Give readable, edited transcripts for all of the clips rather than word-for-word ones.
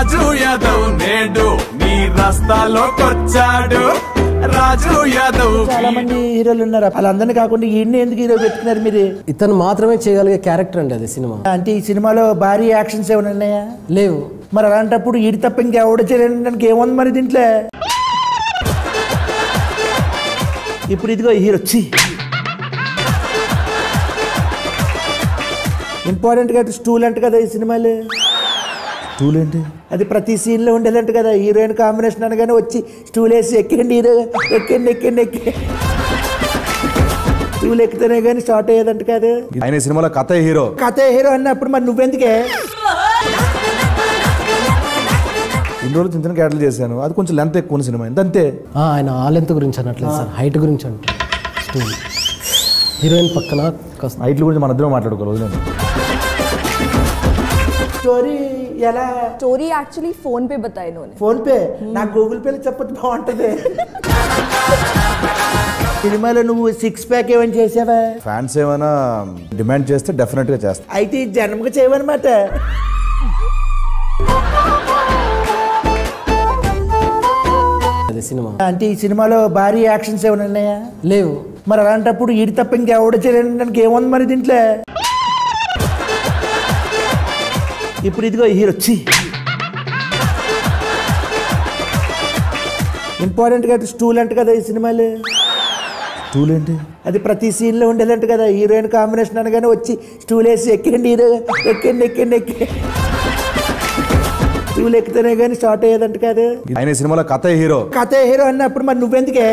రాజు యాదవ్ నేడు నీ రస్తాలోకొచ్చాడు. రాజు యాదవ్ చాలా మంది హీరోలు ఉన్నారు, వాళ్ళందరినీ కాకుండా ఈయన్ని ఎందుకు హీరో పెట్టుకున్నారు మీరు? ఇతను మాత్రమే చేయగలిగే క్యారెక్టర్ అండి అది సినిమా. అంటే ఈ సినిమాలో భారీ యాక్షన్స్ ఏమైనా ఉన్నాయా? లేవు. మరి అలాంటప్పుడు ఈడి తప్ప ఇంకెవడ చేయడానికి ఏముంది మరి దీంట్లో? ఇప్పుడు ఇదిగో హీరో ఇంపార్టెంట్ గా స్టూల్ అంట కదా ఈ సినిమాలో. స్టూల్ ఏంటి? అది ప్రతి సీన్ లో ఉండేదంట కదా. హీరోయిన్ కాంబినేషన్ అనగానే వచ్చి స్టూల్ వేసి ఎక్కండి హీరో, ఎక్కండి ఎక్కండి ఎక్కి స్టూల్ ఎక్కితేనే కానీ స్టార్ట్ అయ్యేదంట కదా. ఆయన సినిమాలో కథ హీరో అన్నప్పుడు మరి నువ్వెందుకే? ఇన్ని రోజులు చిన్న క్యారెక్టర్లు చేశాను, అది కొంచెం లెంత్ ఎక్కువ ఉన్న సినిమా అంతే. ఆయన ఆ లెంత్ గురించి అనట్లేదు సార్, హైట్ గురించి అంటే. హీరోయిన్ పక్కన హైట్ గురించి మన ఇద్దరం మాట్లాడుకోవాలి. స్టోరీ ఎలా? स्टोरी एक्चुअली फोन पे बताया इन्होंने. फोन पे నాకు గూగుల్ పేలో చెప్పొచ్చు బాగుంటది. సినిమాలో నువ్వు 6 ప్యాక్ ఏమైనా చేసావా? ఫ్యాన్స్ ఏమైనా డిమాండ్ చేస్తే డెఫినెట్ గా చేస్తా. అయితే ఈ జన్మకు చేయవన్నమాట. సినిమా అంటే ఈ సినిమాలో భారీ యాక్షన్స్ ఏమైనా ఉన్నాయా? లేవు. మరి అలాంటప్పుడు ఈడి తప్ప ఇంకెవడ చేయడానికి ఏముంది మరి దీంట్లో? ఇప్పుడు ఇదిగో హీరో ఇంపార్టెంట్ గా స్టూల్ అంట కదా ఈ సినిమాలో. స్టూల్ ఏంటి? అది ప్రతి సీన్ లో ఉండేదంట కదా. హీరోయిన్ కాంబినేషన్ అనగానే వచ్చి స్టూల్ వేసి ఎక్కండి హీరో, ఎక్కండి ఎక్కండి ఎక్కి స్టూల్ ఎక్కితేనే కానీ స్టార్ట్ అయ్యేదంట కదా. ఆయన సినిమాలో కథ హీరో అన్నప్పుడు మరి నువ్వెందుకే?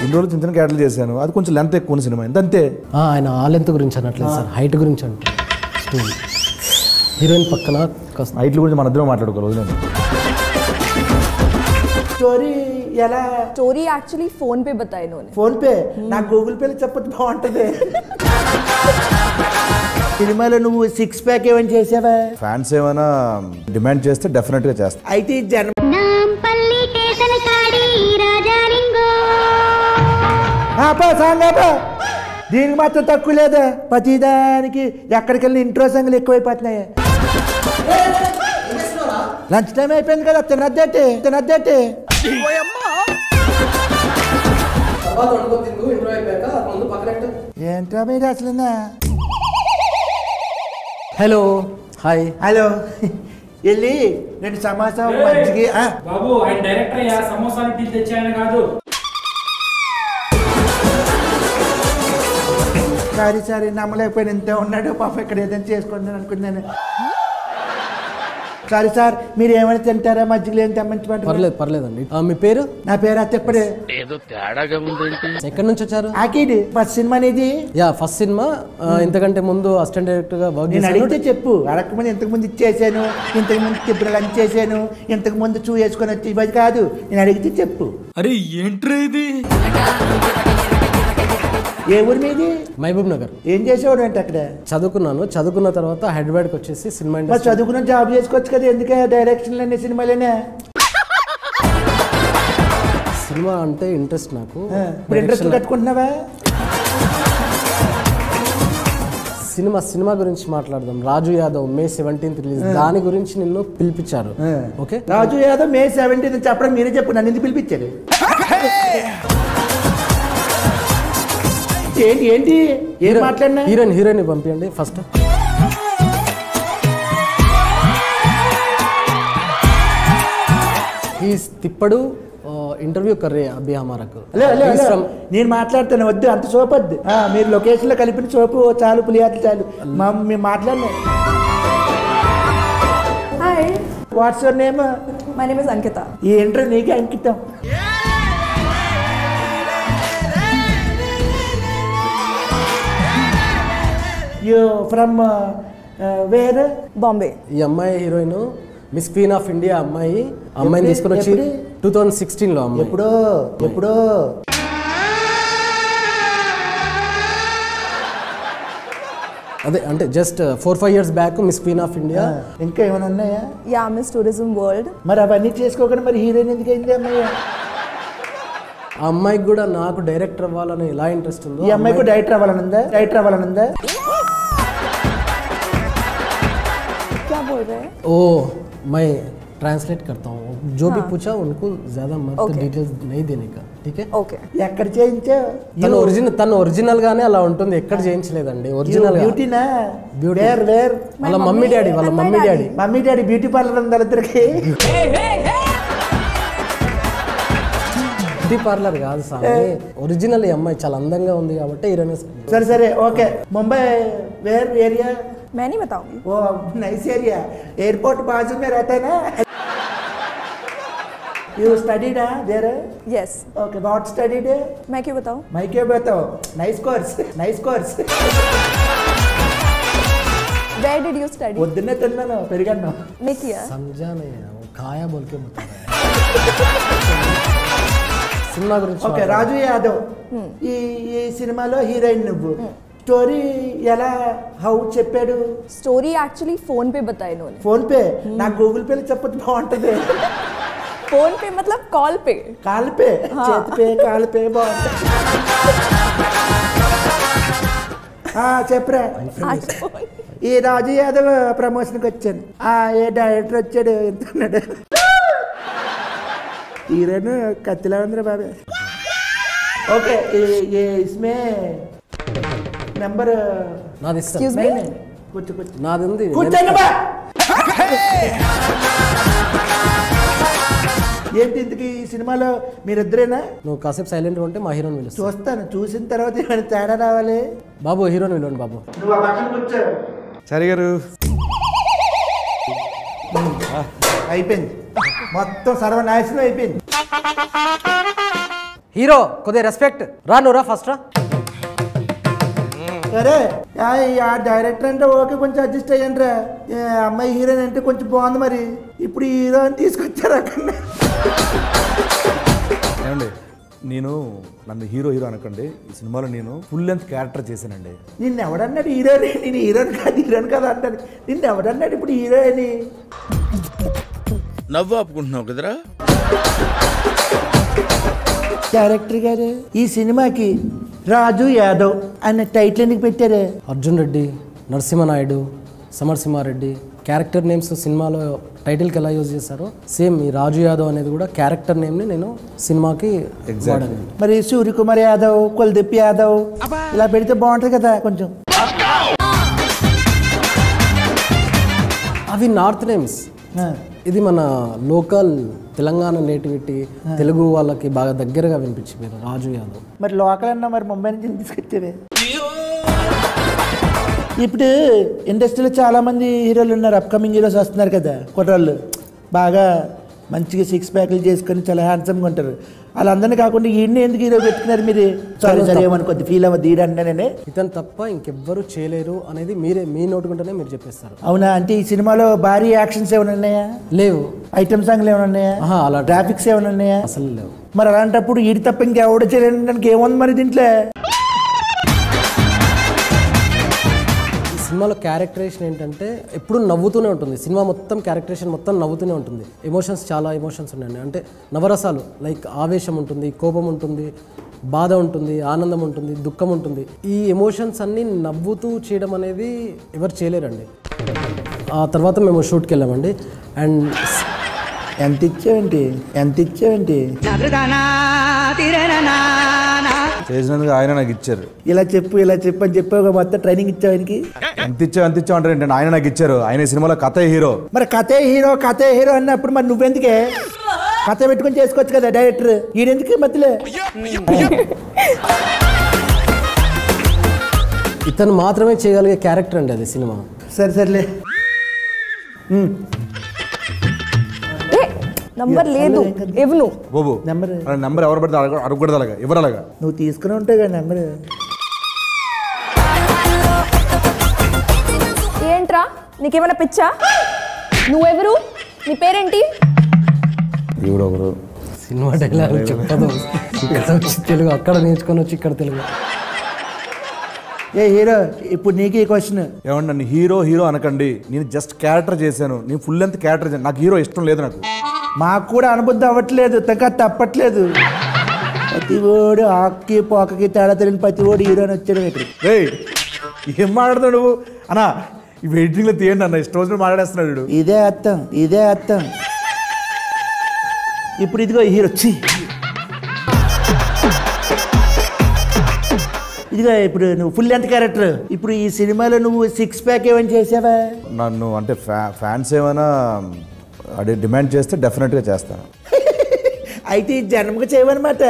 ఇన్ని రోజులు చిన్న క్యారెక్టర్లు చేశాను, అది కొంచెం లెంత్ ఎక్కువ ఉన్న సినిమా అంతే. ఆయన ఆ లెంత్ గురించి అనట్లేదు సార్, హైట్ గురించి అంటే. హీరోయిన్ పక్కన హైట్ గురించి మన ఇద్దరం మాట్లాడుకోవాలి. స్టోరీ ఎలా? स्टोरी एक्चुअली फोन पे बताया इन्होंने. ఫోన్ పే నాకు గూగుల్ పేలో చెప్పొచ్చు బాగుంటది. సినిమాలో నువ్వు 6 ప్యాక్ ఏమైనా చేసావా? ఫ్యాన్స్ ఏమైనా డిమాండ్ చేస్తే డెఫినెట్ గా చేస్తా. అయితే ఈ జన్మ దీనికి మాత్రం తక్కువ లేదా? ప్రతిదానికి ఎక్కడికి వెళ్ళిన ఇంట్రో సంగులు ఎక్కువైపోతున్నాయి. లంచ్ టైం అయిపోయింది కదా, తినద్దేటి. ఏంట్రా మీరు అసలు? Hello hi. హలో వెళ్ళి 2 సమోసా మంచికి. బాబు ఆయన డైరెక్టర్ అయ్యా, సమోసాలు టీ తెచ్చాయని కాదు. సారీ నమ్మలేకపోయిన ఇంతే ఉన్నాడు పాప. ఇక్కడ ఏదైనా చేసుకుంటాను అనుకున్నాను. సారీ సార్, మీరు ఏమైనా తింటారా? మజ్జిగలు ఏం తెమ్మంచమంటారు? పర్లేదండి. మీ పేరు? నా పేరు అత్తప్పుడే. ఏదో తేడాగా ఉంది. ఎక్కడి నుంచి వచ్చారు? ఆకిడ్ ఫస్ట్ సినిమా అనేది. First cinema. ఇంతకంటే ముందు అసిస్టెంట్ డైరెక్టర్ గా వర్క్ నేను చేశాను. అడిగితే చెప్పు. అడగకముందు ఇంతకు ముందు ఇచ్చేసాను, ఇంతకు ముందు ఇప్పుడు లంచ్ చేశాను, ఇంతకు ముందు చూ వేసుకొని వచ్చి ఇవ్వదు కాదు. నేను అడిగితే చెప్పు. అరే ఏంట్రా ఇది? ఏ ఊరి మీది? మహబూబ్ నగర్. ఏం చేసేవాడు అంటే అక్కడ? చదువుకున్న తర్వాత హైదరాబాద్కి వచ్చేసి సినిమా ఇండస్ట్రీ. చదువుకున్న జాబ్ చేసుకోవచ్చు కదా, ఎందుకే డైరెక్షన్లన్నీ సినిమాలేనే? సినిమా అంటే ఇంట్రెస్ట్ నాకు. ఇప్పుడు ఇంట్రెస్ట్ కట్టుకుంటున్నావా? సినిమా గురించి మాట్లాడదాం. రాజు యాదవ్ May 17th రిలీజ్. దాని గురించి నిన్ను పిలిపించారు. ఓకే, రాజు యాదవ్ May 17th చెప్పడం మీరే చెప్పు. నన్ను ఎందుకు పిలిపించారు? ఏంటి ఏం మాట్లాడినా? హీరోయిన్ పంపించండి ఫస్ట్. తిప్పడు ఇంటర్వ్యూ కర్రే అభి హమారకు. నేను మాట్లాడతాను, వద్దు అంత సోపు వద్దు. మీరు లొకేషన్ లో కలిపిన సోపు చాలు, పులియాట్లు చాలు. మేము మాట్లాడలే. Hi, what's your name? my name is Ankita. ఈ ఇంటర్వ్యూ నీకే అంకితం. You from where? Bombay. ఈ అమ్మాయి heroine miss queen of India అమ్మాయిని తీసుకుని వచ్చి 2016లో. అమ్మాయి ఎప్పుడో అదే అంటే just 4-5 years back miss queen of India. ఇంకా ఏమైనా ఉన్నాయా? Yeah, Miss Tourism World. మరి అవన్నీ చేసుకోకుండా మరి హీరోయిన్ ఎందుకు అయింది అమ్మాయి? ఆ అమ్మాయికి కూడా నాకు డైరెక్టర్ అవ్వాలని ఎలా ఇంట్రెస్ట్ ఉందో ఈ అమ్మాయికి డైరెక్టర్ అవ్వాలనుందా? बोल रहे हैं? ओ मैं ट्रांसलेट करता हूँ जो भी पूछा उनको ज्यादा मत డీటెయిల్స్ नहीं देने का ठीक है ओके. ఎక్కడ చేయించావు తను ఒరిజినల్ గానే అలా ఉంటుంది ఎక్కడ చేయించలేదండి ఒరిజినల్ గా బ్యూటీనా Beauty. వేర్ వాళ్ళ mummy daddy mummy daddy beauty parlour ఉంది వాళ్ళిద్దరికి బ్యూటీ పార్లర్ కాదు సామి ఒరిజినల్ ఈ అమ్మాయి చాలా అందంగా ఉంది కాబట్టి హీరోయిన్ సరే సరే ఓకే ముంబై వేర్ ఏరియా मैं नहीं बताऊंगी. वो नाइस एरिया एयरपोर्ट बाजू में रहता है ना you studied there Yes. Okay what studied मैं क्यों बताऊं? मैं क्यों बताओ nice course Where did you study? పొద్దున్నే తిన్నాను పెరిగాను नहीं किया. समझा नहीं है वो खाया बोल के बता रहा है సినిమా గురించి ఓకే రాజు యాదవ్ ఈ ఈ సినిమాలో హీరోయిన్ నువ్వు స్టోరీ ఎలా హౌ చెప్పాడు स्टोरी एक्चुअली फोन पे बताया इन्होंने. ఫోన్ పే నాకు గూగుల్ పేలో చెప్పొచ్చు బాగుంటది फोन पे मतलब कॉल पे. కాల్ పే చేతి పే కాల్ పే బాగుంటది చెప్పరా ఈ రాజు యాదవ్ ప్రమోషన్కి వచ్చాను ఏ డైరెక్టర్ వచ్చాడు ఎంతున్నాడు హీరోయిన్ కత్తిలా ఉందిరా బాబే ఓకే ఇస్మే నెంబర్ నాది ఇస్తా Excuse me. కూర్చో కూర్చో నాది ఉంది కూర్చోండి బా ఏంటి ఇంతకీ ఈ సినిమాలో మీరిద్దరేనా నువ్వు కాసేపు సైలెంట్ ఉంటే మా హీరోని పిలుస్తా చూస్తాను చూసిన తర్వాత ఏమైనా తేడా రావాలి బాబు హీరోని పిలవండి బాబు నువ్వు ఆ పక్కన కూర్చో సరే గారు అయిపోయింది మొత్తం సర్వనాశనం అయిపోయింది హీరో కొద్దిగా రెస్పెక్ట్ రా నువ్వు రా ఫస్ట్ రా సరే ఆ డైరెక్టర్ అంటే ఓకే కొంచెం అడ్జస్ట్ అయ్యాను రా అమ్మాయి హీరోయిన్ అంటే కొంచెం బాగుంది మరి ఇప్పుడు హీరో అని తీసుకొచ్చారు అక్కడ ఏమండి నేను నన్ను హీరో అనకండి ఈ సినిమాలో నేను ఫుల్ లెంత్ క్యారెక్టర్ చేశానండి నిన్ను ఎవడన్నాడు హీరోని నేను హీరోని కాదు అంటాను నిన్ను ఎవడన్నాడు ఇప్పుడు హీరో అని నవ్వు ఆపుకుంటున్నావు కదరా డైరెక్టర్ గారు ఈ సినిమాకి రాజు యాదవ్ అన్న టైటిల్ ఎందుకు పెట్టారు అర్జున్ రెడ్డి నరసింహనాయుడు సమరసింహారెడ్డి క్యారెక్టర్ నేమ్స్ సినిమాలో టైటిల్కి ఎలా యూజ్ చేశారో సేమ్ ఈ రాజు యాదవ్ అనేది కూడా క్యారెక్టర్ నేమ్ని నేను సినిమాకి వాడాను మరి సూర్యకుమార్ యాదవ్ కుల్దీప్ యాదవ్ ఇలా పెడితే బాగుంటుంది కదా కొంచెం అవి నార్త్ నేమ్స్ ఇది మన లోకల్ తెలంగాణ నేటివిటీ తెలుగు వాళ్ళకి బాగా దగ్గరగా వినిపించింది రాజు యాదవ్ మరి లోకల్ అన్నా మరి ముంబై నుంచి తీసుకొచ్చేవే ఇప్పుడు ఇండస్ట్రీలో చాలా మంది హీరోలు ఉన్నారు అప్కమింగ్ హీరోస్ వస్తున్నారు కదా కుర్రాళ్ళు బాగా మంచిగా సిక్స్ ప్యాక్లు చేసుకొని చాలా హ్యాండ్సమ్గా ఉంటారు వాళ్ళందరినీ కాకుండా ఈయన్ని ఎందుకు హీరో పెట్టుకున్నారు మీరు సారీ సరే ఏమనుకోద్ది ఫీల్ అవ్వద్దు ఈడనే ఇతను తప్ప ఇంకెవ్వరు చేయలేరు అనేది మీ నోటుకుంటేనే మీరు చెప్పేస్తారు అవునా అంటే ఈ సినిమాలో భారీ యాక్షన్స్ ఏమైనా ఉన్నాయా లేవు ఐటమ్ సాంగ్లు ఏమైనా ఉన్నాయా అలా గ్రాఫిక్స్ ఏమైనా ఉన్నాయా అసలు లేవు మరి అలాంటప్పుడు ఈడి తప్ప ఇంకెవడ చేయడానికి ఏముంది మరి దీంట్లో సినిమాలో క్యారెక్టరేషన్ ఏంటంటే ఎప్పుడు నవ్వుతూనే ఉంటుంది సినిమా మొత్తం క్యారెక్టరేషన్ మొత్తం నవ్వుతూనే ఉంటుంది ఎమోషన్స్ చాలా ఎమోషన్స్ ఉన్నాయండి అంటే నవరసాలు లైక్ ఆవేశం ఉంటుంది కోపం ఉంటుంది బాధ ఉంటుంది ఆనందం ఉంటుంది దుఃఖం ఉంటుంది ఈ ఎమోషన్స్ అన్నీ నవ్వుతూ చేయడం అనేది ఎవరు చేయలేరండి ఆ తర్వాత మేము షూట్కి వెళ్ళామండి అండ్ ఎంత ఇచ్చావేంటి చేసినందుకు ఆయన నాకు ఇచ్చారు ఇలా చెప్పు అని చెప్పావు మొత్తం ట్రైనింగ్ ఇచ్చావానికి ఎంత ఇచ్చావు అంటే ఆయన నాకు ఇచ్చారు ఆయన సినిమాలో కథ హీరో మరి కథే హీరో అన్నప్పుడు మరి నువ్వెందుకే కథ పెట్టుకొని చేసుకోవచ్చు కదా డైరెక్టర్ ఈయనెందుకు మధ్యలో ఇతను మాత్రమే చేయగలిగే క్యారెక్టర్ అండి అది సినిమా సర్లే నంబర్ లేదు ఇవ్వను బాబు నెంబర్ ఎవరు పడితే అడగకూడదు అలాగా ఎవరలాగా నువ్వు తీసుకుని ఉంటావు కదా నెంబర్ ఏంట్రా నీకేమైనా పిచ్చా నువ్వెవరు నీ పేరేంటి ఎవరొకరు సినిమా డైలాగ్ చెప్పదు ఇక్కడ వచ్చి తెలుగు అక్కడ నేర్చుకొని వచ్చి ఇక్కడ తెలుగు ఏ హీరో ఇప్పుడు నీకే క్వశ్చన్ ఏమండి నన్ను హీరో అనకండి నేను జస్ట్ క్యారెక్టర్ చేశాను నేను ఫుల్ లెంత్ క్యారెక్టర్ చేశాను నాకు హీరో ఇష్టం లేదు నాకు మాకు కూడా అనుబుద్ధి అవ్వట్లేదు తప్పట్లేదు ప్రతి ఓడు ఆక్కి పోకకి తేడా తెలియని ప్రతి ఓడు హీరోని వచ్చాడు ఇక్కడ రే ఏం మాట్లాడుతావు నువ్వు అన్నా ఈ వెయిటింగ్లో తీయండి అన్న, ఇష్టం వచ్చిన మాట్లాడేస్తున్నాడు వీడు. ఇదే అర్థం. ఇప్పుడు ఇదిగో హీరో ఇదిగో ఇప్పుడు నువ్వు ఫుల్ లెంత్ క్యారెక్టర్. ఇప్పుడు ఈ సినిమాలో నువ్వు 6 ప్యాక్ ఏమైనా చేసావా? నన్ను అంటే ఫ్యాన్స్ ఏమైనా అదే డిమాండ్ చేస్తే డెఫినెట్గా చేస్తాను. అయితే ఈ జన్మకు చేయవన్నమాట.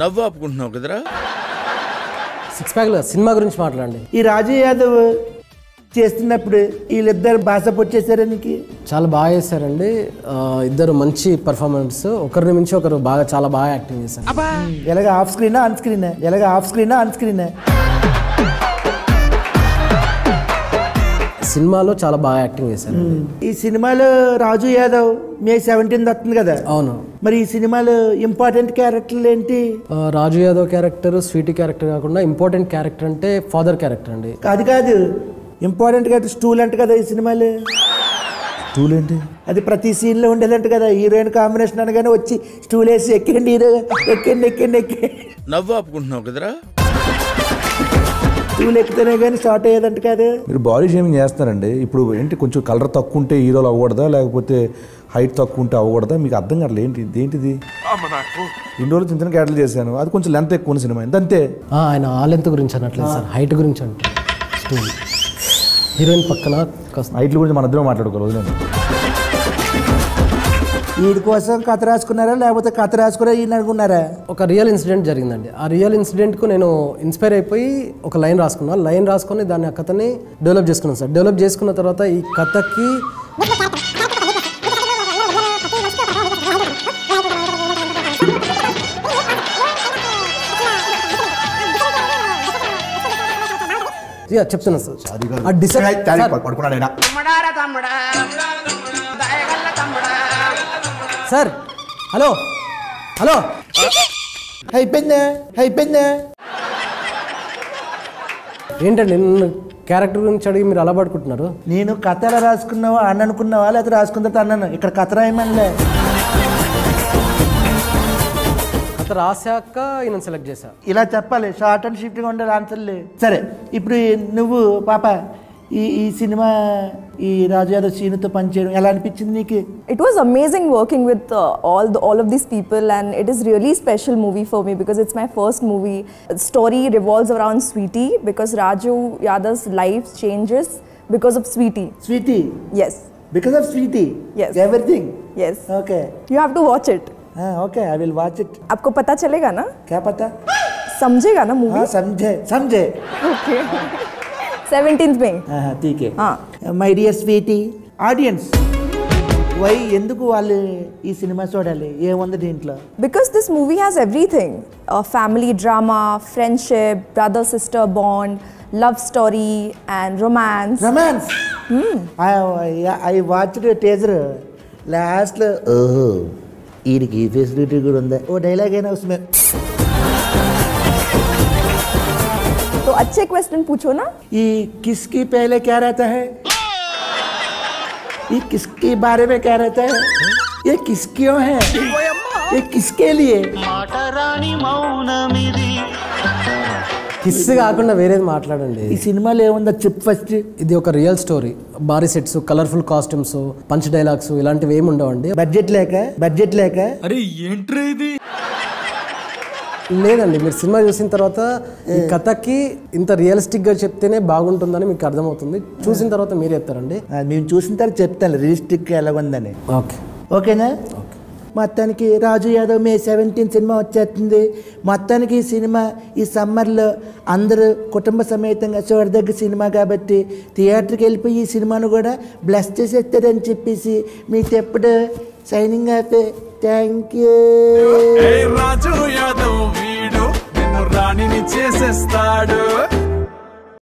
నవ్వు ఆపుకుంటున్నావు కదరా. 6 ప్యాక్లో సినిమా గురించి మాట్లాడండి. ఈ రాజు యాదవ్ చేస్తున్నప్పుడు వీళ్ళిద్దరు భాష పొచ్చేసారా నీకు? చాలా బాగా చేశారండి. ఇద్దరు మంచి పర్ఫార్మెన్స్, ఒకరిని మించి ఒకరు చాలా బాగా యాక్టింగ్ చేశారు. ఎలాగ ఆఫ్ స్క్రీనా ఆన్ స్క్రీనా? సినిమాలో చాలా బాగా యాక్టింగ్ చేశారు. ఈ సినిమాలో రాజు యాదవ్ May 17 వస్తుంది కదా. అవును. మరి ఈ సినిమాలో ఇంపార్టెంట్ క్యారెక్టర్లు ఏంటి? రాజు యాదవ్ క్యారెక్టర్ స్వీటీ క్యారెక్టర్ కాకుండా ఇంపార్టెంట్ క్యారెక్టర్ అంటే ఫాదర్ క్యారెక్టర్ అండి. కాదు ఇంపార్టెంట్ క్యారెక్టర్ స్టూల్ అంట కదా ఈ సినిమాలో. స్టూల్ ఏంటి? అది ప్రతి సీన్లో ఉండేదంట కదా. హీరోయిన్ కాంబినేషన్ అనగానే వచ్చి స్టూల్ వేసి ఎక్కండి హీరో, ఎక్కండి. నవ్వు ఆపుకుంటున్నావు కదరా. స్టూల్ ఎక్కితేనే కానీ స్టార్ట్ అయ్యేదంట కదా. మీరు బాడీ షేమింగ్ చేస్తారండి. ఇప్పుడు ఏంటి, కొంచెం కలర్ తక్కువ ఉంటే హీరోలు అవ్వకూడదా, లేకపోతే హైట్ తక్కువ ఉంటే అవ్వకూడదా? మీకు అర్థం కావట్లేదు. ఏంటిది? ఇన్ని రోజులు చిన్న క్యారెక్టర్లు చేశాను, అది కొంచెం లెంత్ ఎక్కువ సినిమా అంతే. ఆయన ఆ లెంత్ గురించి అనట్లేదు సార్, హైట్ గురించి అంటే. స్టూల్ హీరోయిన్ పక్కన హైట్ల గురించి మన ఇద్దరం మాట్లాడుకోవాలి. వీడి కోసం కథ రాసుకున్నారా లేకపోతే కథ రాసుకురా ఈయన అనుకున్నారా? ఒక రియల్ ఇన్సిడెంట్ జరిగిందండి. ఆ రియల్ ఇన్సిడెంట్కు నేను ఇన్స్పైర్ అయిపోయి ఒక లైన్ రాసుకొని దాన్ని ఆ కథని డెవలప్ చేసుకున్నాను సార్. డెవలప్ చేసుకున్న తర్వాత ఈ కథకి చెప్తున్నా సార్. హలో అయిపోయిందా? ఏంటండి నన్ను క్యారెక్టర్ గురించి అడిగి మీరు అలా పడుకుంటున్నారు? నేను కథ ఎలా రాసుకున్నావా అని అనుకున్నావా లేకపోతే రాసుకున్న తర్వాత అన్నాను? ఇక్కడ కథ రాయమనిలే. కథ రాశాక ఈయన సెలెక్ట్ చేశా. ఇలా చెప్పాలి, షార్ట్ అండ్ షిఫ్ట్గా ఉండాలి ఆన్సర్లే. సరే ఇప్పుడు నువ్వు పాప ఈ సినిమా ఈ రాజు యాదవ్ సీనుతో పనిచేయడం ఎలా అనిపించింది నీకు? It was amazing working with all of these people, and it is really special movie for me because it's my first movie. The story revolves around Sweety because Raju Yadav's life changes because of Sweety. Sweety? Yes. Because of Sweety? Yes. Everything? Yes. Okay. You have to watch it. Okay, I will watch it. आपको पता चलेगा ना? क्या पता? समझेगा ना movie? हाँ समझे. Okay. 17th May. ठीक है. My dear Sweety, audience, why ఎందుకు వాళ్ళు ఈ సినిమా చూడాలి? ఏముంది దీంట్లో? Because this movie has everything. Family drama, friendship, brother-sister bond, love story and romance. Romance? I watched a teaser. లాస్ట్లో ఓహో వీడికి ఈ ఫెసిలిటీ కూడా ఉందా, ఓ డైలాగ్ అయినా उसमें. तो अच्छे क्वेश्चन पूछो ना. ये किसकी पहले क्या रहता है? ये किसके बारे में क्या रहता है? ये किसक्यों है? ये किसके लिए? కిస్ కాకుండా వేరేది మాట్లాడండి. ఈ సినిమాలో ఏముందో చెప్పు ఫస్ట్. ఇది ఒక రియల్ స్టోరీ. భారీ sets, colourful costumes, punch dialogues ఇలాంటివి ఏమి ఉండవండి. బడ్జెట్ లేక అరే ఏంట్రా ఇది? లేదండి, మీరు సినిమా చూసిన తర్వాత ఈ కథకి ఇంత రియలిస్టిక్ గా చెప్తేనే బాగుంటుందని మీకు అర్థమవుతుంది. చూసిన తర్వాత మీరు చెప్తారండి. మేము చూసిన తర్వాత చెప్తాను రియలిస్టిక్ ఎలా ఉందని. ఓకేనా? మొత్తానికి రాజు యాదవ్ May 17 సినిమా వచ్చేస్తుంది. మొత్తానికి ఈ సినిమా ఈ సమ్మర్లో అందరూ కుటుంబ సమేతంగా చూడదగ్గ సినిమా కాబట్టి థియేటర్కి వెళ్ళిపోయి ఈ సినిమాను కూడా బ్లెస్ చేసేస్తారని చెప్పేసి మీకు ఎప్పుడు signing off. Thank you. Raju Yadav వీడు నిన్ను రాణిని చేసేస్తాడు.